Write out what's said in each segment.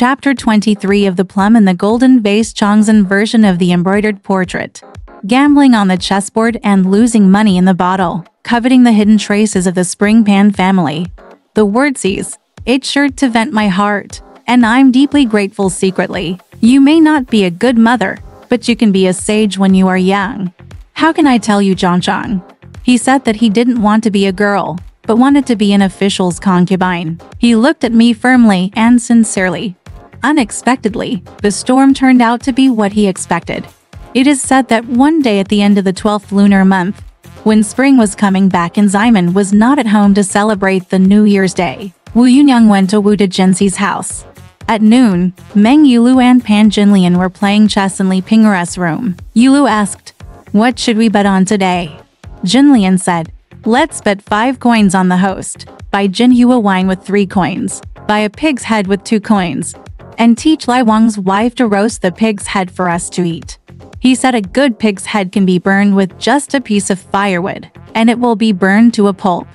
Chapter 23 of The Plum and the Golden Vase. Chongzhen version of the embroidered portrait. Gambling on the chessboard and losing money in the bottle, coveting the hidden traces of the Spring Pan family. The word sees, it's sure to vent my heart, and I'm deeply grateful secretly. You may not be a good mother, but you can be a sage when you are young. How can I tell you, Chongzhen? He said that he didn't want to be a girl, but wanted to be an official's concubine. He looked at me firmly and sincerely. Unexpectedly, the storm turned out to be what he expected. It is said that one day at the end of the 12th lunar month, when spring was coming back and Ximen was not at home to celebrate the New Year's Day, Wu Yunyang went to Wu Dejinxi's house. At noon, Meng Yulu and Pan Jinlian were playing chess in Li Ping'er's room. Yulu asked, "What should we bet on today?" Jinlian said, "Let's bet 5 coins on the host, buy Jinhua wine with 3 coins, buy a pig's head with 2 coins, and teach Lai Wang's wife to roast the pig's head for us to eat." He said a good pig's head can be burned with just a piece of firewood, and it will be burned to a pulp.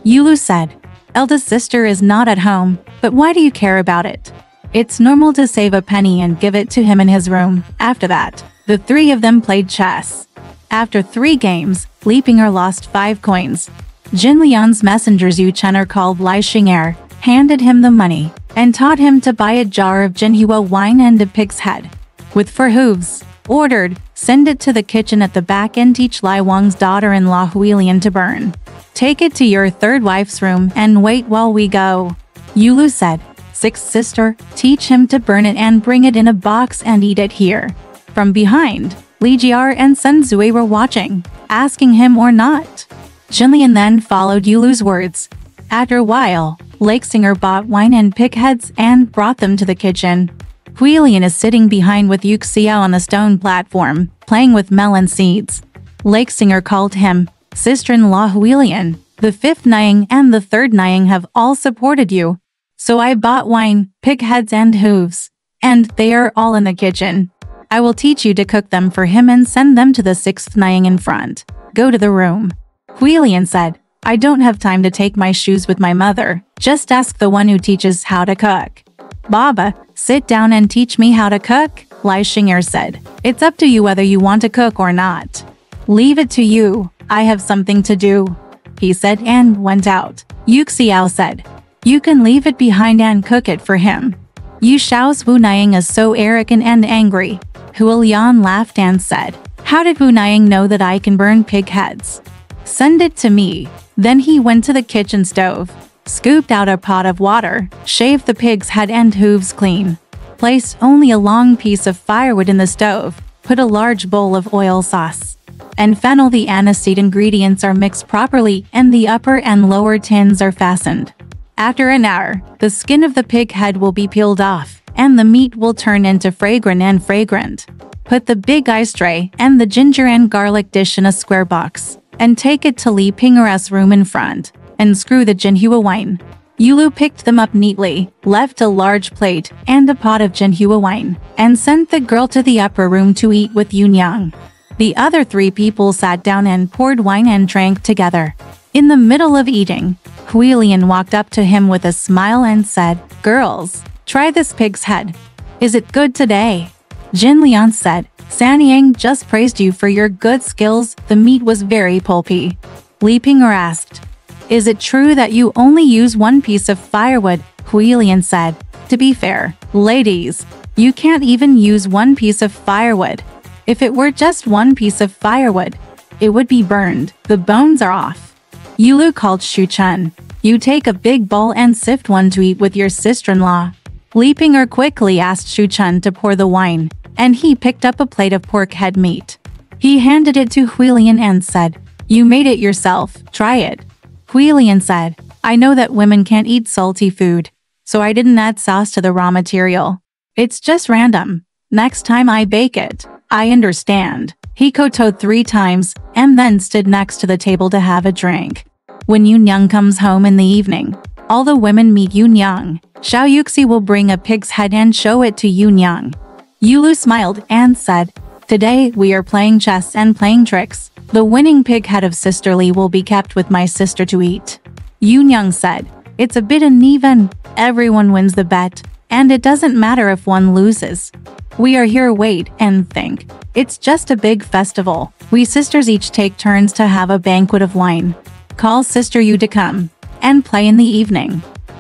Yulu said, "Eldest sister is not at home, but why do you care about it? It's normal to save a penny and give it to him in his room." After that, the 3 of them played chess. After 3 games, Li Ping'er lost 5 coins. Jinlian's messengers Yu Chener called Lai Xing'er, handed him the money, and taught him to buy a jar of Jinhua wine and a pig's head, with 4 hooves. Ordered, send it to the kitchen at the back and teach Lai Wang's daughter-in-law Huilian to burn. Take it to your 3rd wife's room and wait while we go. Yulu said, 6th sister, teach him to burn it and bring it in a box and eat it here. From behind, Li Jiar and Sun Zui were watching, asking him or not. Jinlian then followed Yulu's words. After a while, Lake Singer bought wine and pig heads and brought them to the kitchen. Huilian is sitting behind with Yuxiao on the stone platform, playing with melon seeds. Lake Singer called him, "Sister-in-law Huilian, the 5th Niang and the 3rd Niang have all supported you. So I bought wine, pig heads and hooves, and they are all in the kitchen. I will teach you to cook them for him and send them to the 6th Niang in front. Go to the room." Huilian said, "I don't have time to take my shoes with my mother, just ask the one who teaches how to cook." "Baba, sit down and teach me how to cook," Lai Xing'er said. "It's up to you whether you want to cook or not." "Leave it to you, I have something to do," he said and went out. Yuxiao said, "You can leave it behind and cook it for him." Yu Xiao's Wu Niang is so arrogant and angry. Huilian laughed and said, "How did Wu Niang know that I can burn pig heads? Send it to me." Then he went to the kitchen stove, scooped out a pot of water, shaved the pig's head and hooves clean, placed only a long piece of firewood in the stove, put a large bowl of oil sauce, and fennel. The aniseed ingredients are mixed properly and the upper and lower tins are fastened. After an hour, the skin of the pig head will be peeled off, and the meat will turn into fragrant. Put the big ice tray and the ginger and garlic dish in a square box, and take it to Li Ping'er's room in front, and screw the Jinhua wine. Yulu picked them up neatly, left a large plate and a pot of Jinhua wine, and sent the girl to the upper room to eat with Yunyang. The other 3 people sat down and poured wine and drank together. In the middle of eating, Huilian walked up to him with a smile and said, "Girls, try this pig's head. Is it good today?" Jinlian said, "Sanyang just praised you for your good skills, the meat was very pulpy." Li Ping'er asked, "Is it true that you only use 1 piece of firewood?" Huilian said, "To be fair, ladies, you can't even use 1 piece of firewood. If it were just 1 piece of firewood, it would be burned, the bones are off." Yulu called Shu Chen, "You take a big bowl and sift one to eat with your sister-in-law." Li Ping'er quickly asked Shu Chen to pour the wine, and he picked up a plate of pork head meat. He handed it to Huilian and said, "You made it yourself, try it." Huilian said, "I know that women can't eat salty food, so I didn't add sauce to the raw material. It's just random. Next time I bake it, I understand." He kowtowed 3 times, and then stood next to the table to have a drink. When Yunyang comes home in the evening, all the women meet Yunyang. Xiao Yuxi will bring a pig's head and show it to Yunyang. Yulu smiled and said, "Today we are playing chess and playing tricks. The winning pig head of Sister Li will be kept with my sister to eat." Yunyang said, "It's a bit uneven. Everyone wins the bet, And it doesn't matter if one loses. We are here, wait and think. It's just a big festival. We sisters each take turns to have a banquet of wine. Call Sister Yu to come and play in the evening.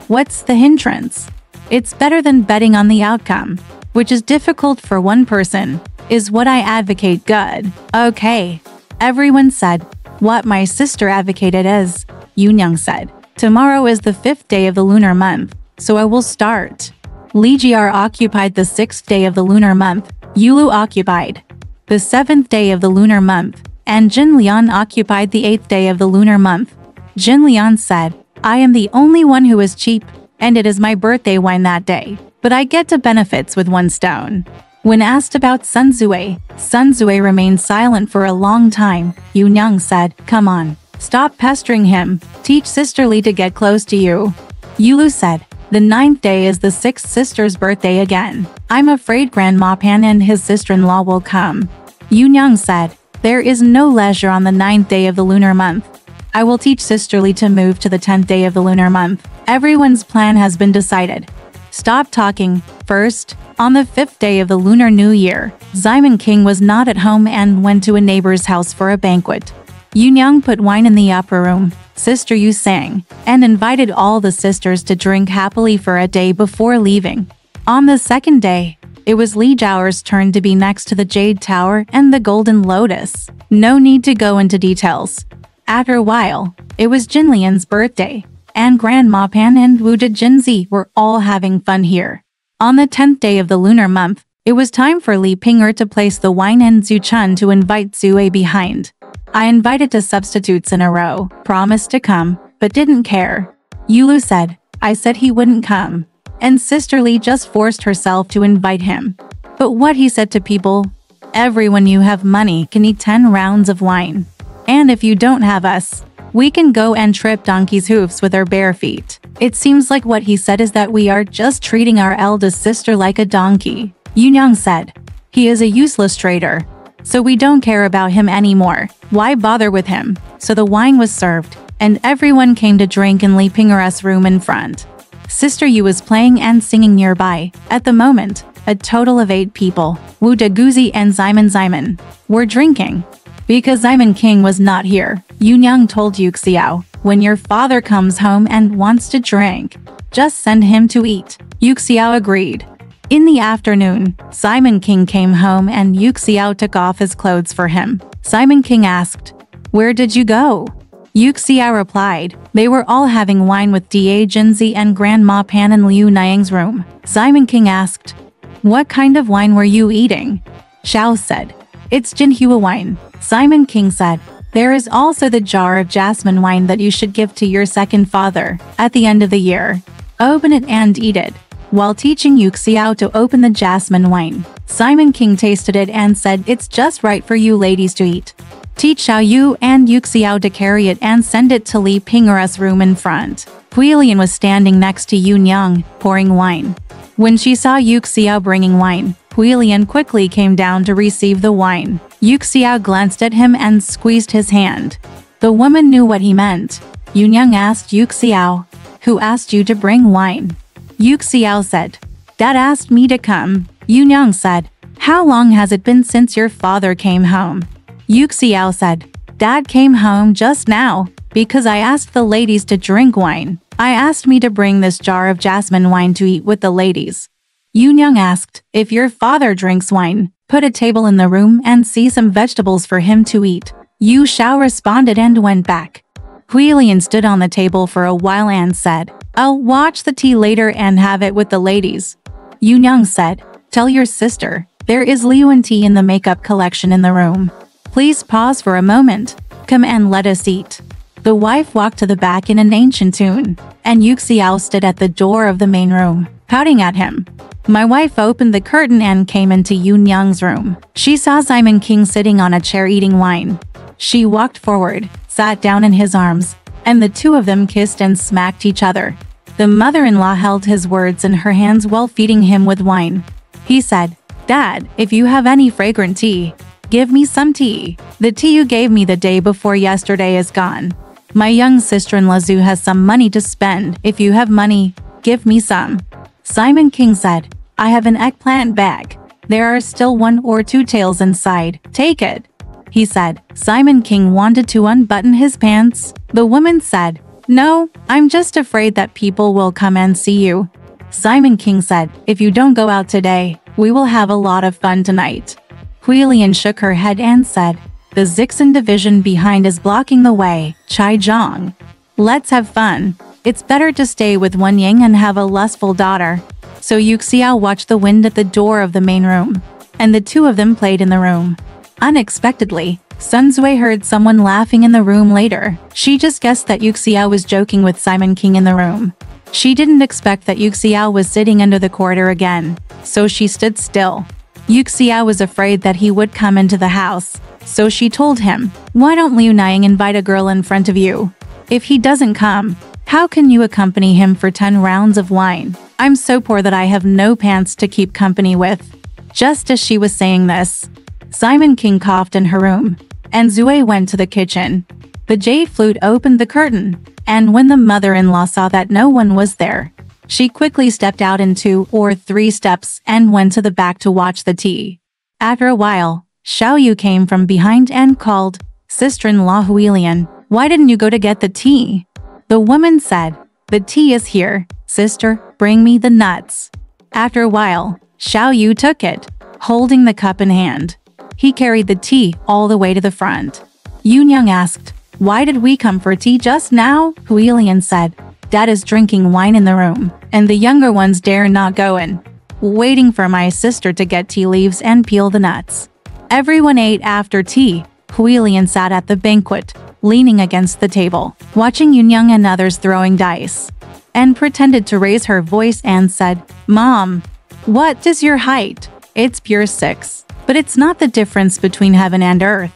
What's the hindrance? It's better than betting on the outcome, which is difficult for one person, is what I advocate. Good. Okay. Everyone said, what my sister advocated is, Yunyang said. Tomorrow is the 5th day of the lunar month, so I will start. Li Jiar occupied the 6th day of the lunar month, Yulu occupied the 7th day of the lunar month, and Jin Lian occupied the 8th day of the lunar month. Jin Lian said, I am the only one who is cheap, and it is my birthday wine that day, but I get to benefits with 1 stone. When asked about Sun Zue remained silent for a long time. Yunyang said, come on, stop pestering him, teach Sister Li to get close to you. Yulu said, the 9th day is the 6th sister's birthday again. I'm afraid Grandma Pan and his sister-in-law will come. Yunyang said, there is no leisure on the 9th day of the lunar month. I will teach Sister Li to move to the 10th day of the lunar month. Everyone's plan has been decided. Stop talking. First, on the 5th day of the Lunar New Year, Simon King was not at home and went to a neighbor's house for a banquet. Yunyang put wine in the upper room. Sister Yu sang, and invited all the sisters to drink happily for a day before leaving. On the 2nd day, it was Li Zhao's turn to be next to the Jade Tower and the Golden Lotus. No need to go into details. After a while, it was Jin Lian's birthday, and Grandma Pan and Wuda Jinzi were all having fun here. On the 10th day of the lunar month, it was time for Li Ping'er to place the wine and Zhu Chun to invite Zue behind. I invited 2 substitutes in a row, promised to come, but didn't care. Yulu said, I said he wouldn't come. And Sister Li just forced herself to invite him. But what he said to people, everyone you have money can eat 10 rounds of wine. And if you don't have us, we can go and trip donkey's hoofs with our bare feet. It seems like what he said is that we are just treating our eldest sister like a donkey. Yunyang said, he is a useless trader, so we don't care about him anymore. Why bother with him? So the wine was served, and everyone came to drink in Li Ping'er's room in front. Sister Yu was playing and singing nearby. At the moment, a total of 8 people, Wu Daguzi and Simon, were drinking. Because Simon King was not here, Yunyang told Yu Xiao, when your father comes home and wants to drink, just send him to eat. Yu Xiao agreed. In the afternoon, Simon King came home and Yu Xiao took off his clothes for him. Simon King asked, where did you go? Yu Xiao replied, they were all having wine with Da Jinzi and Grandma Pan in Liu Niang's room. Simon King asked, what kind of wine were you eating? Xiao said, it's Jinhua wine. Simon King said, there is also the jar of jasmine wine that you should give to your second father at the end of the year. Open it and eat it. While teaching Yu Xiao to open the jasmine wine, Simon King tasted it and said it's just right for you ladies to eat. Teach Xiao Yu and Yu Xiao to carry it and send it to Li Ping'er's room in front. Huilian was standing next to Yunyang, pouring wine. When she saw Yu Xiao bringing wine, Huilian quickly came down to receive the wine. Yu Xiao glanced at him and squeezed his hand. The woman knew what he meant. Yunyang asked Yu Xiao, who asked you to bring wine? Yu Xiao said, Dad asked me to come. Yunyang said, how long has it been since your father came home? Yu Xiao said, Dad came home just now, because I asked the ladies to drink wine. I asked me to bring this jar of jasmine wine to eat with the ladies. Yunyang asked, if your father drinks wine, put a table in the room and see some vegetables for him to eat. Yu Xiao responded and went back. Huilian stood on the table for a while and said, I'll watch the tea later and have it with the ladies. Yunyang said, tell your sister, there is Liuan tea in the makeup collection in the room. Please pause for a moment. Come and let us eat. The wife walked to the back in an ancient tune, and Yu Xiao stood at the door of the main room, pouting at him. My wife opened the curtain and came into Yunyang's room. She saw Simon King sitting on a chair eating wine. She walked forward, sat down in his arms, and the two of them kissed and smacked each other. The mother-in-law held his words in her hands while feeding him with wine. He said, Dad, if you have any fragrant tea, give me some tea. The tea you gave me the day before yesterday is gone. My young sister-in-law Zhu has some money to spend. If you have money, give me some. Simon King said, I have an eggplant bag. There are still 1 or 2 tails inside. Take it. He said. Simon King wanted to unbutton his pants. The woman said, no, I'm just afraid that people will come and see you. Simon King said, if you don't go out today, we will have a lot of fun tonight. Hui Lian shook her head and said, the Zixin division behind is blocking the way. Chai Zhang. Let's have fun. It's better to stay with Wen Ying and have a lustful daughter. So Yuxiao watched the wind at the door of the main room, and the two of them played in the room. Unexpectedly, Sun Zui heard someone laughing in the room later. She just guessed that Yuxiao was joking with Simon King in the room. She didn't expect that Yuxiao was sitting under the corridor again, so she stood still. Yuxiao was afraid that he would come into the house, so she told him, why don't Liu Niang invite a girl in front of you? If he doesn't come, how can you accompany him for 10 rounds of wine? I'm so poor that I have no pants to keep company with. Just as she was saying this, Simon King coughed in her room, and Zui went to the kitchen. The jade flute opened the curtain, and when the mother-in-law saw that no one was there, she quickly stepped out in 2 or 3 steps and went to the back to watch the tea. After a while, Xiao Yu came from behind and called, Sister-in-law Hui Lian, why didn't you go to get the tea? The woman said, the tea is here, sister, bring me the nuts. After a while, Xiao Yu took it, holding the cup in hand. He carried the tea all the way to the front. Yun Yang asked, why did we come for tea just now? Hui Lian said, Dad is drinking wine in the room, and the younger ones dare not go in. Waiting for my sister to get tea leaves and peel the nuts. Everyone ate after tea. Hui Lian sat at the banquet, leaning against the table, watching Yun Yang and others throwing dice, and pretended to raise her voice and said, Mom, what is your height? It's pure 6, but it's not the difference between heaven and earth.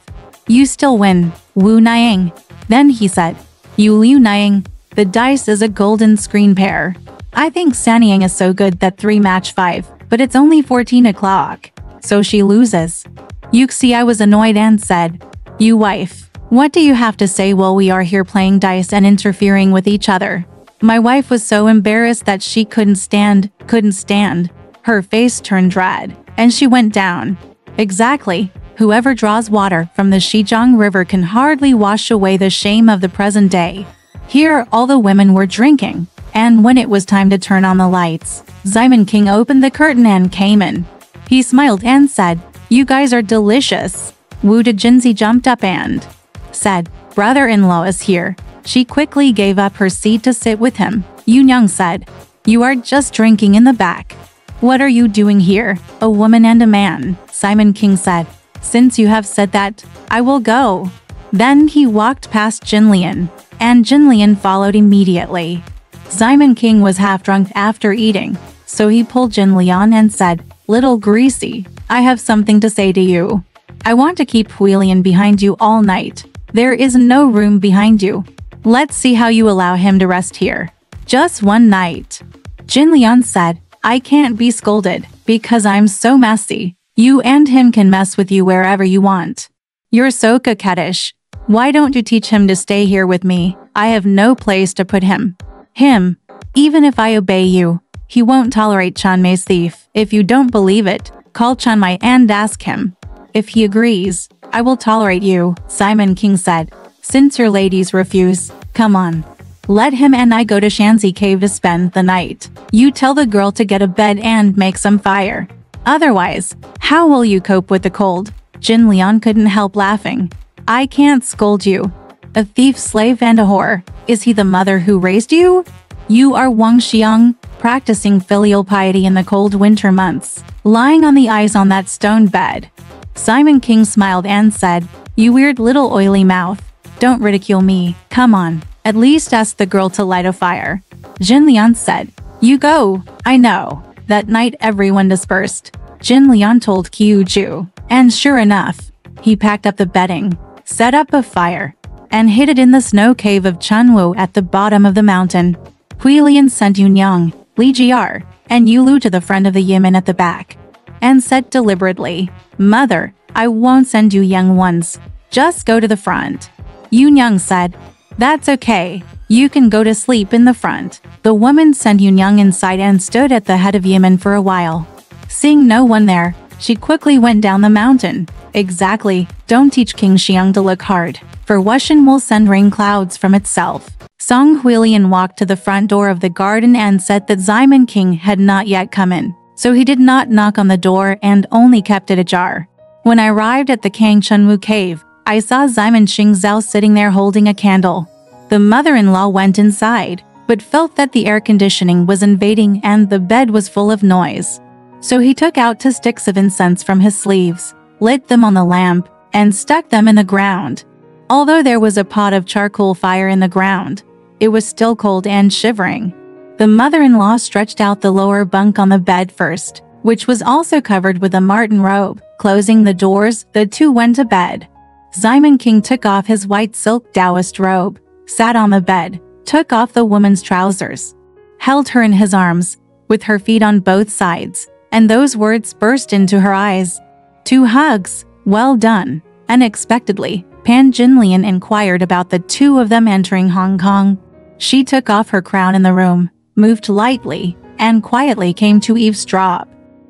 You still win, Wu Niang. Then he said, you Liu Niang, the dice is a golden screen pair. I think Sanyang is so good that 3 match 5, but it's only 14 o'clock, so she loses. Yuxia was annoyed and said, you wife, what do you have to say while we are here playing dice and interfering with each other? My wife was so embarrassed that she couldn't stand. Her face turned red, and she went down. Exactly. Whoever draws water from the Shijiang River can hardly wash away the shame of the present day. Here all the women were drinking, and when it was time to turn on the lights, Simon King opened the curtain and came in. He smiled and said, you guys are delicious. Wu Dejinzi jumped up and said, brother-in-law is here. She quickly gave up her seat to sit with him. Yun Yang said, you are just drinking in the back. What are you doing here, a woman and a man? Simon King said, since you have said that, I will go. Then he walked past Jin Lian, and Jin Lian followed immediately. Simon King was half drunk after eating, so he pulled Jin Lian and said, little greasy, I have something to say to you. I want to keep Hui Lian behind you all night. There is no room behind you. Let's see how you allow him to rest here. Just one night. Jin Lian said, I can't be scolded, because I'm so messy. You and him can mess with you wherever you want. You're so coquettish. Why don't you teach him to stay here with me? I have no place to put him. Even if I obey you, he won't tolerate Chan Mei's thief. If you don't believe it, call Chan Mei and ask him. If he agrees, I will tolerate you, Simon King said. Since your ladies refuse, come on. Let him and I go to Shanxi Cave to spend the night. You tell the girl to get a bed and make some fire. Otherwise, how will you cope with the cold? Jin Lian couldn't help laughing. I can't scold you. A thief, slave, and a whore. Is he the mother who raised you? You are Wang Xiang, practicing filial piety in the cold winter months, lying on the ice on that stone bed. Simon King smiled and said, you weird little oily mouth. Don't ridicule me, come on. At least ask the girl to light a fire. Jin Lian said, you go. I know. That night everyone dispersed. Jin Lian told Qiu Ju, and sure enough, he packed up the bedding, set up a fire, and hid it in the snow cave of Chunwu at the bottom of the mountain. Hui Lian sent Yun Yang, Li Jiar, and Yu Lu to the front of the Yimin at the back, and said deliberately, Mother, I won't send you young ones. Just go to the front. Yun Yang said, that's okay. You can go to sleep in the front." The woman sent Yunyang inside and stood at the head of Yemen for a while. Seeing no one there, she quickly went down the mountain. Exactly, don't teach King Xiang to look hard, for Wushan will send rain clouds from itself. Song Huilian walked to the front door of the garden and said that Simon King had not yet come in, so he did not knock on the door and only kept it ajar. When I arrived at the Kang Chunwu cave, I saw Simon Xing Zhao sitting there holding a candle. The mother-in-law went inside, but felt that the air conditioning was invading and the bed was full of noise. So he took out 2 sticks of incense from his sleeves, lit them on the lamp, and stuck them in the ground. Although there was a pot of charcoal fire in the ground, it was still cold and shivering. The mother-in-law stretched out the lower bunk on the bed first, which was also covered with a marten robe. Closing the doors, the two went to bed. Simon King took off his white silk Taoist robe, sat on the bed, took off the woman's trousers, held her in his arms, with her feet on both sides, and those words burst into her eyes. 2 hugs, well done. Unexpectedly, Pan Jinlian inquired about the 2 of them entering Hong Kong. She took off her crown in the room, moved lightly, and quietly came to eavesdrop.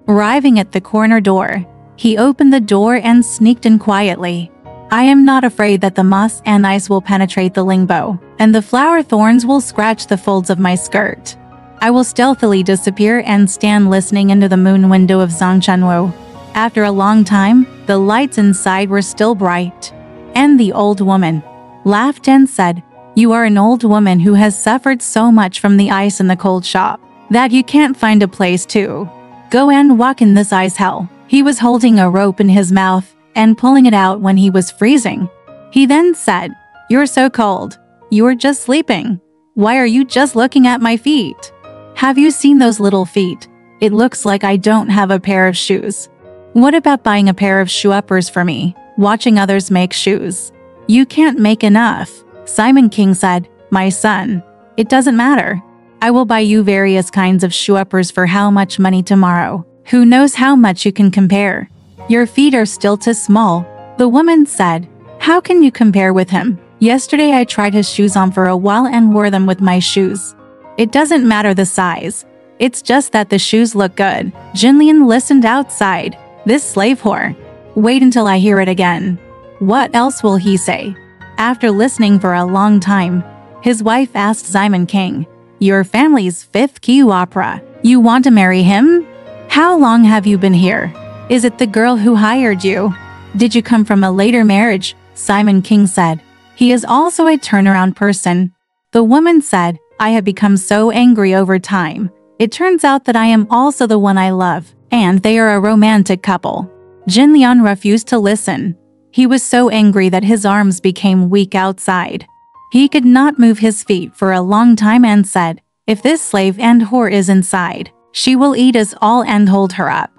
Arriving at the corner door, he opened the door and sneaked in quietly. "I am not afraid that the moss and ice will penetrate the lingbo, and the flower thorns will scratch the folds of my skirt. I will stealthily disappear and stand listening into the moon window of Zhongchenwu." After a long time, the lights inside were still bright, and the old woman laughed and said, "You are an old woman who has suffered so much from the ice in the cold shop that you can't find a place to go and walk in this ice hell." He was holding a rope in his mouth and pulling it out when he was freezing. He then said, "You're so cold. You were just sleeping. Why are you just looking at my feet? Have you seen those little feet? It looks like I don't have a pair of shoes. What about buying a pair of shoe uppers for me, watching others make shoes? You can't make enough." Simon King said, "My son, it doesn't matter. I will buy you various kinds of shoe uppers for how much money tomorrow. Who knows how much you can compare? Your feet are still too small." The woman said, "How can you compare with him? Yesterday I tried his shoes on for a while and wore them with my shoes. It doesn't matter the size. It's just that the shoes look good." Jinlian listened outside. This slave whore. Wait until I hear it again. What else will he say? After listening for a long time, his wife asked Simon King, "Your family's 5th Kyu opera. You want to marry him? How long have you been here? Is it the girl who hired you? Did you come from a later marriage?" Simon King said, "He is also a turnaround person." The woman said, "I have become so angry over time. It turns out that I am also the one I love, and they are a romantic couple." Jin Lian refused to listen. He was so angry that his arms became weak outside. He could not move his feet for a long time and said, "If this slave and whore is inside, she will eat us all and hold her up."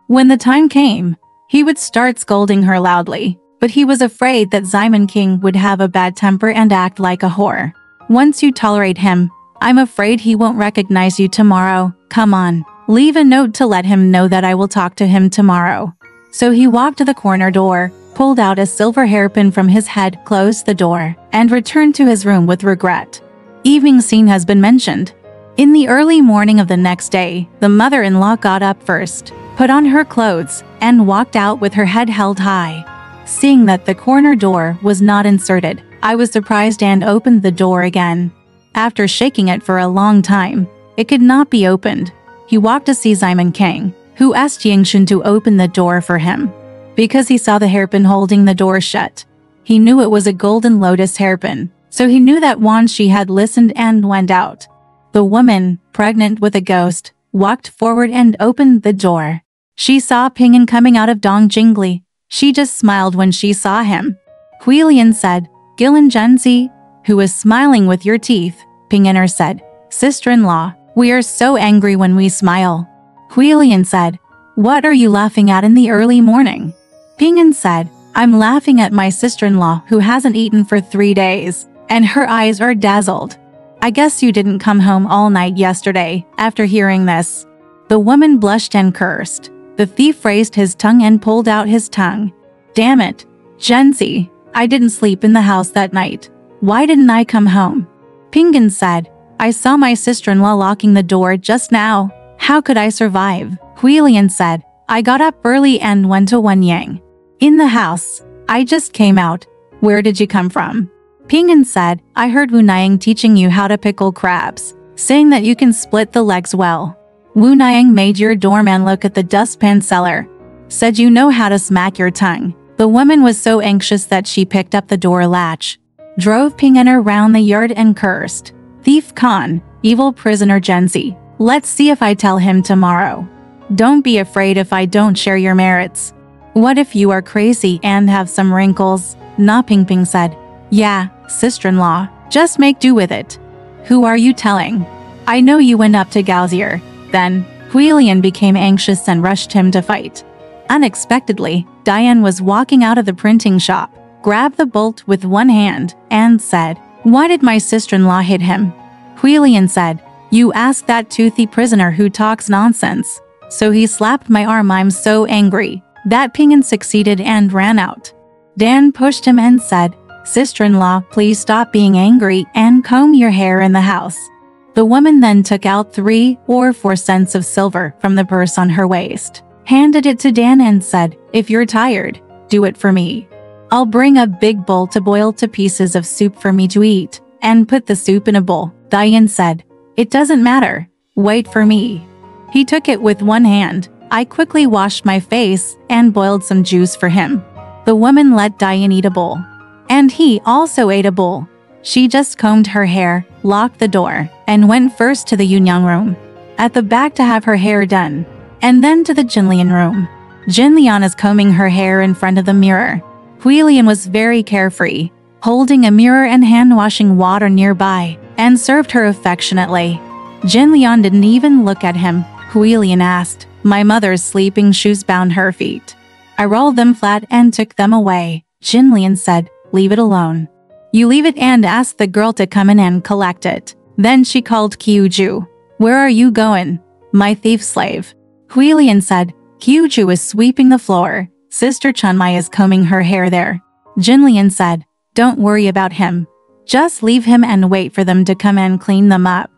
When the time came, he would start scolding her loudly, but he was afraid that Simon King would have a bad temper and act like a whore. "Once you tolerate him, I'm afraid he won't recognize you tomorrow. Come on, leave a note to let him know that I will talk to him tomorrow." So he walked to the corner door, pulled out a silver hairpin from his head, closed the door, and returned to his room with regret. Evening scene has been mentioned. In the early morning of the next day, the mother-in-law got up first, put on her clothes, and walked out with her head held high. Seeing that the corner door was not inserted, I was surprised and opened the door again. After shaking it for a long time, it could not be opened. He walked to see Simon King, who asked Yingxun to open the door for him. Because he saw the hairpin holding the door shut, he knew it was a golden lotus hairpin, so he knew that once she had listened and went out. The woman, pregnant with a ghost, walked forward and opened the door. She saw Ping'an coming out of Dong Jingli. She just smiled when she saw him. Huilian said, "Gilin Zhenzi, who is smiling with your teeth?" Ping'aner said, "Sister-in-law, we are so angry when we smile." Huilian said, "What are you laughing at in the early morning?" Ping'an said, "I'm laughing at my sister-in-law who hasn't eaten for 3 days, and her eyes are dazzled. I guess you didn't come home all night yesterday." After hearing this, the woman blushed and cursed. The thief raised his tongue and pulled out his tongue. "Damn it, Zhenzi, I didn't sleep in the house that night. Why didn't I come home?" Pingan said, I saw my sister-in-law locking the door just now. How could I survive? Huilian said, I got up early and went to Wenyang. In the house. I just came out. Where did you come from? Pingan said, I heard Wu Niang teaching you how to pickle crabs, saying that you can split the legs well. Wu Niang made your doorman look at the dustpan seller. Said you know how to smack your tongue. The woman was so anxious that she picked up the door latch, drove Pingan around the yard and cursed. Thief Khan, evil prisoner Genzi. Let's see if I tell him tomorrow. Don't be afraid if I don't share your merits. What if you are crazy and have some wrinkles? Na Pingping said. Yeah, sister-in-law, just make do with it. Who are you telling? I know you went up to Gauzier. Then, Huilian became anxious and rushed him to fight. Unexpectedly, Diane was walking out of the printing shop, grabbed the bolt with one hand, and said, Why did my sister-in-law hit him? Huilian said, You asked that toothy prisoner who talks nonsense. So he slapped my arm. I'm so angry. That Pingan succeeded and ran out. Dan pushed him and said, Sister-in-law, please stop being angry and comb your hair in the house. The woman then took out 3 or 4 cents of silver from the purse on her waist, handed it to Dan and said, If you're tired, do it for me. I'll bring a big bowl to boil 2 pieces of soup for me to eat, and put the soup in a bowl. Diane said, It doesn't matter. Wait for me. He took it with one hand. I quickly washed my face and boiled some juice for him. The woman let Diane eat a bowl. And he also ate a bowl. She just combed her hair, locked the door, and went first to the Yunyang room, at the back to have her hair done, and then to the Jinlian room. Jinlian is combing her hair in front of the mirror. Huilian was very carefree, holding a mirror and hand-washing water nearby, and served her affectionately. Jinlian didn't even look at him. Huilian asked, My mother's sleeping shoes bound her feet. I rolled them flat and took them away. Jinlian said, Leave it alone. You leave it and ask the girl to come in and collect it. Then she called Kyuju. Where are you going? My thief slave. Huilian said, Kyuju is sweeping the floor. Sister Chunmai is combing her hair there. Jinlian said, Don't worry about him. Just leave him and wait for them to come and clean them up.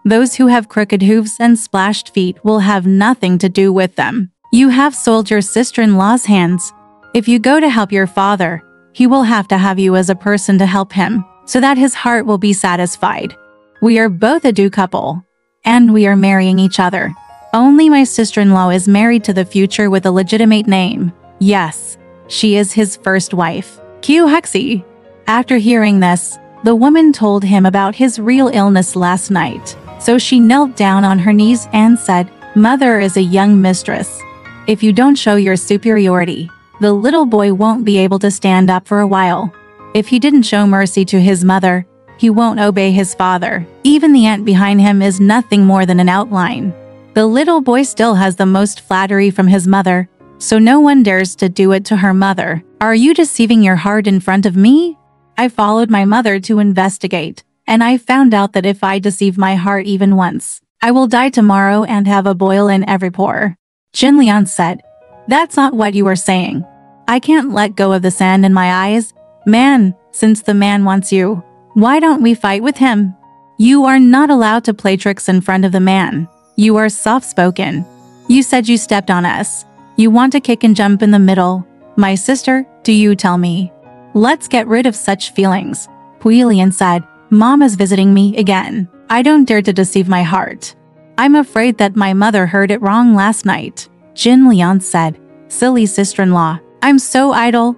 Those who have crooked hooves and splashed feet will have nothing to do with them. You have soiled your sister-in-law's hands. If you go to help your father, he will have to have you as a person to help him, so that his heart will be satisfied. We are both a do couple, and we are marrying each other. Only my sister-in-law is married to the future with a legitimate name. Yes, she is his first wife. Q Huxi. After hearing this, the woman told him about his real illness last night. So she knelt down on her knees and said, Mother is a young mistress. If you don't show your superiority, the little boy won't be able to stand up for a while. If he didn't show mercy to his mother, he won't obey his father. Even the ant behind him is nothing more than an outline. The little boy still has the most flattery from his mother, so no one dares to do it to her mother. Are you deceiving your heart in front of me? I followed my mother to investigate, and I found out that if I deceive my heart even once, I will die tomorrow and have a boil in every pore. Jinlian said, That's not what you were saying. I can't let go of the sand in my eyes. Man, since the man wants you, why don't we fight with him? You are not allowed to play tricks in front of the man. You are soft-spoken. You said you stepped on us. You want to kick and jump in the middle. My sister, do you tell me? Let's get rid of such feelings. Huilian said, Mom is visiting me again. I don't dare to deceive my heart. I'm afraid that my mother heard it wrong last night. Jinlian said, Silly sister-in-law, I'm so idle.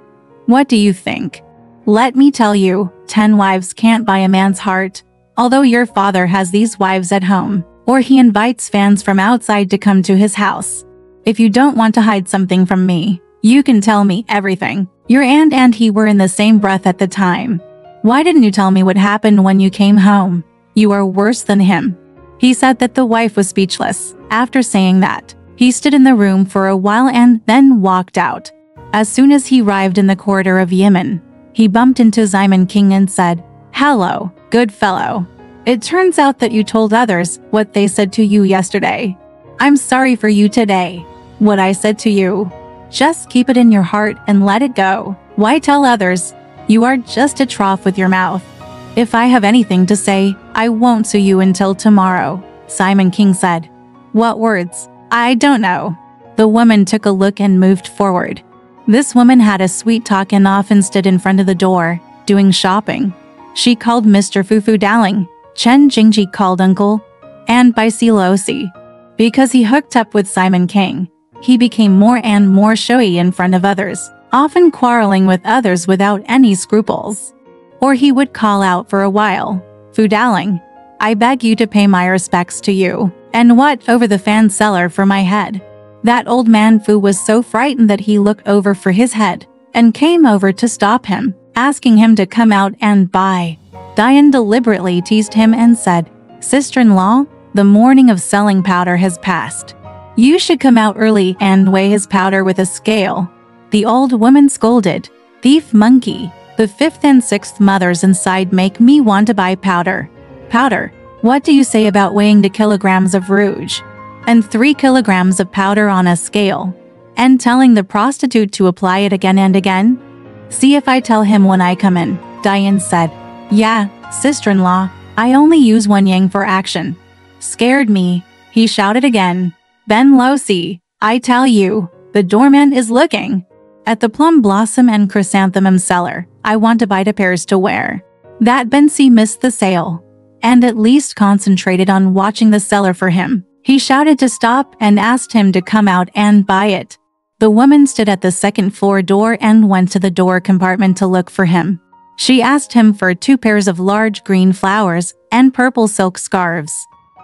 What do you think? Let me tell you, 10 wives can't buy a man's heart. Although your father has these wives at home, or he invites fans from outside to come to his house. If you don't want to hide something from me, you can tell me everything. Your aunt and he were in the same breath at the time. Why didn't you tell me what happened when you came home? You are worse than him. He said that the wife was speechless. After saying that, he stood in the room for a while and then walked out. As soon as he arrived in the corridor of Yemen, he bumped into Ximen King and said, Hello, good fellow. It turns out that you told others what they said to you yesterday. I'm sorry for you today. What I said to you, just keep it in your heart and let it go. Why tell others? You are just a trough with your mouth. If I have anything to say, I won't sue you until tomorrow, Simon King said. What words? I don't know. The woman took a look and moved forward. This woman had a sweet talk and often stood in front of the door, doing shopping. She called Mr. Fufu darling, Chen Jingji called uncle, and by Silosi. Because he hooked up with Simon King, he became more and more showy in front of others, often quarreling with others without any scruples. Or he would call out for a while, Fu darling, I beg you to pay my respects to you, and what over the fan seller for my head. That old man Fu was so frightened that he looked over for his head, and came over to stop him, asking him to come out and buy. Diane deliberately teased him and said, Sister-in-law, the morning of selling powder has passed. You should come out early and weigh his powder with a scale. The old woman scolded, Thief monkey, the fifth and sixth mothers inside make me want to buy powder. Powder, what do you say about weighing the kilograms of rouge? And 3 kilograms of powder on a scale, and telling the prostitute to apply it again and again? See if I tell him when I come in, Diane said. Yeah, sister-in-law, I only use 1 yang for action. Scared me, he shouted again. Ben Losi, I tell you, the doorman is looking. At the plum blossom and chrysanthemum seller, I want to buy 2 pairs to wear. That Bensi missed the sale, and at least concentrated on watching the seller for him. He shouted to stop and asked him to come out and buy it. The woman stood at the second floor door and went to the door compartment to look for him. She asked him for 2 pairs of large green flowers and purple silk scarves,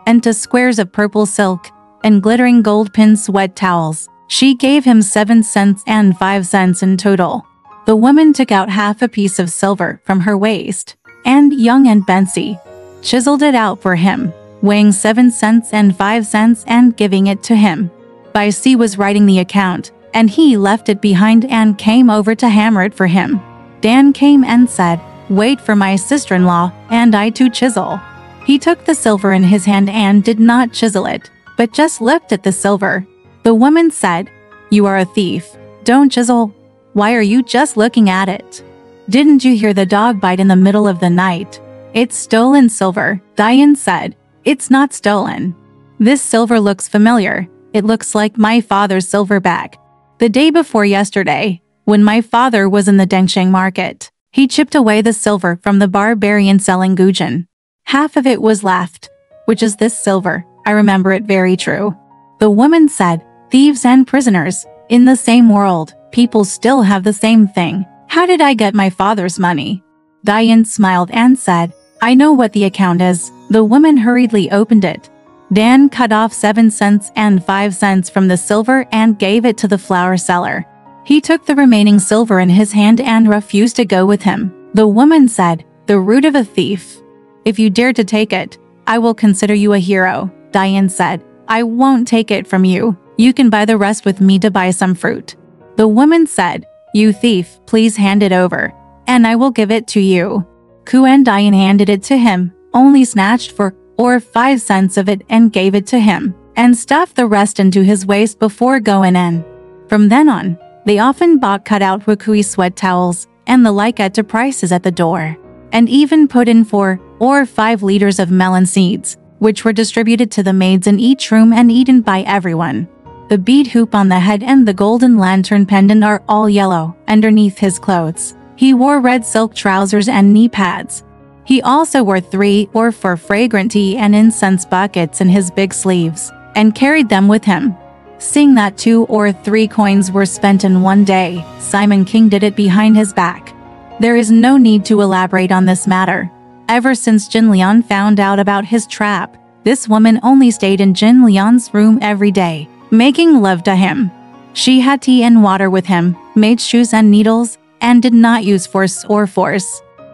and 2 squares of purple silk and glittering gold pin sweat towels. She gave him 7 cents and 5 cents in total. The woman took out half a piece of silver from her waist, and Young and Bensi chiseled it out for him, weighing 7 cents and 5 cents and giving it to him. Bai Si was writing the account, and he left it behind and came over to hammer it for him. Dan came and said, Wait for my sister-in-law, and I too chisel. He took the silver in his hand and did not chisel it, but just looked at the silver. The woman said, You are a thief. Don't chisel. Why are you just looking at it? Didn't you hear the dog bite in the middle of the night? It's stolen silver, Diane said. It's not stolen. This silver looks familiar. It looks like my father's silver bag. The day before yesterday, when my father was in the Dengsheng market, he chipped away the silver from the barbarian selling gujin. Half of it was left, which is this silver. I remember it very true. The woman said, Thieves and prisoners, in the same world, people still have the same thing. How did I get my father's money? Diane smiled and said, I know what the account is. The woman hurriedly opened it. Dan cut off 7 cents and 5 cents from the silver and gave it to the flower seller. He took the remaining silver in his hand and refused to go with him. The woman said, The root of a thief. If you dare to take it, I will consider you a hero. Diane said, I won't take it from you. You can buy the rest with me to buy some fruit. The woman said, You thief, please hand it over, and I will give it to you. Ku and Diane handed it to him, only snatched 4 or 5 cents of it and gave it to him, and stuffed the rest into his waist before going in. From then on, they often bought cut-out Wakui sweat towels and the like at prices at the door, and even put in 4 or 5 liters of melon seeds, which were distributed to the maids in each room and eaten by everyone. The bead hoop on the head and the golden lantern pendant are all yellow underneath his clothes. He wore red silk trousers and knee pads. He also wore 3 or 4 fragrant tea and incense buckets in his big sleeves, and carried them with him. Seeing that 2 or 3 coins were spent in one day, Simon King did it behind his back. There is no need to elaborate on this matter. Ever since Jin Lian found out about his trap, this woman only stayed in Jin Lian's room every day, making love to him. She had tea and water with him, made shoes and needles, and did not use force.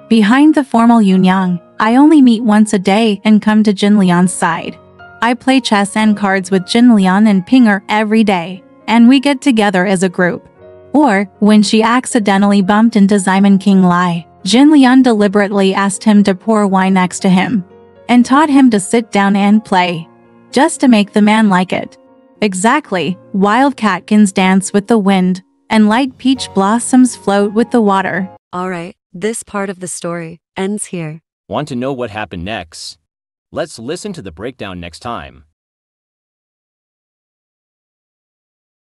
Behind the formal Yunyang, I only meet once a day and come to Jin Lian's side. I play chess and cards with Jin Lian and Pinger every day, and we get together as a group. Or, when she accidentally bumped into Simon King Lai, Jin Lian deliberately asked him to pour wine next to him, and taught him to sit down and play, just to make the man like it. Exactly, wild catkins dance with the wind, and light peach blossoms float with the water. Alright, this part of the story ends here. Want to know what happened next? Let's listen to the breakdown next time.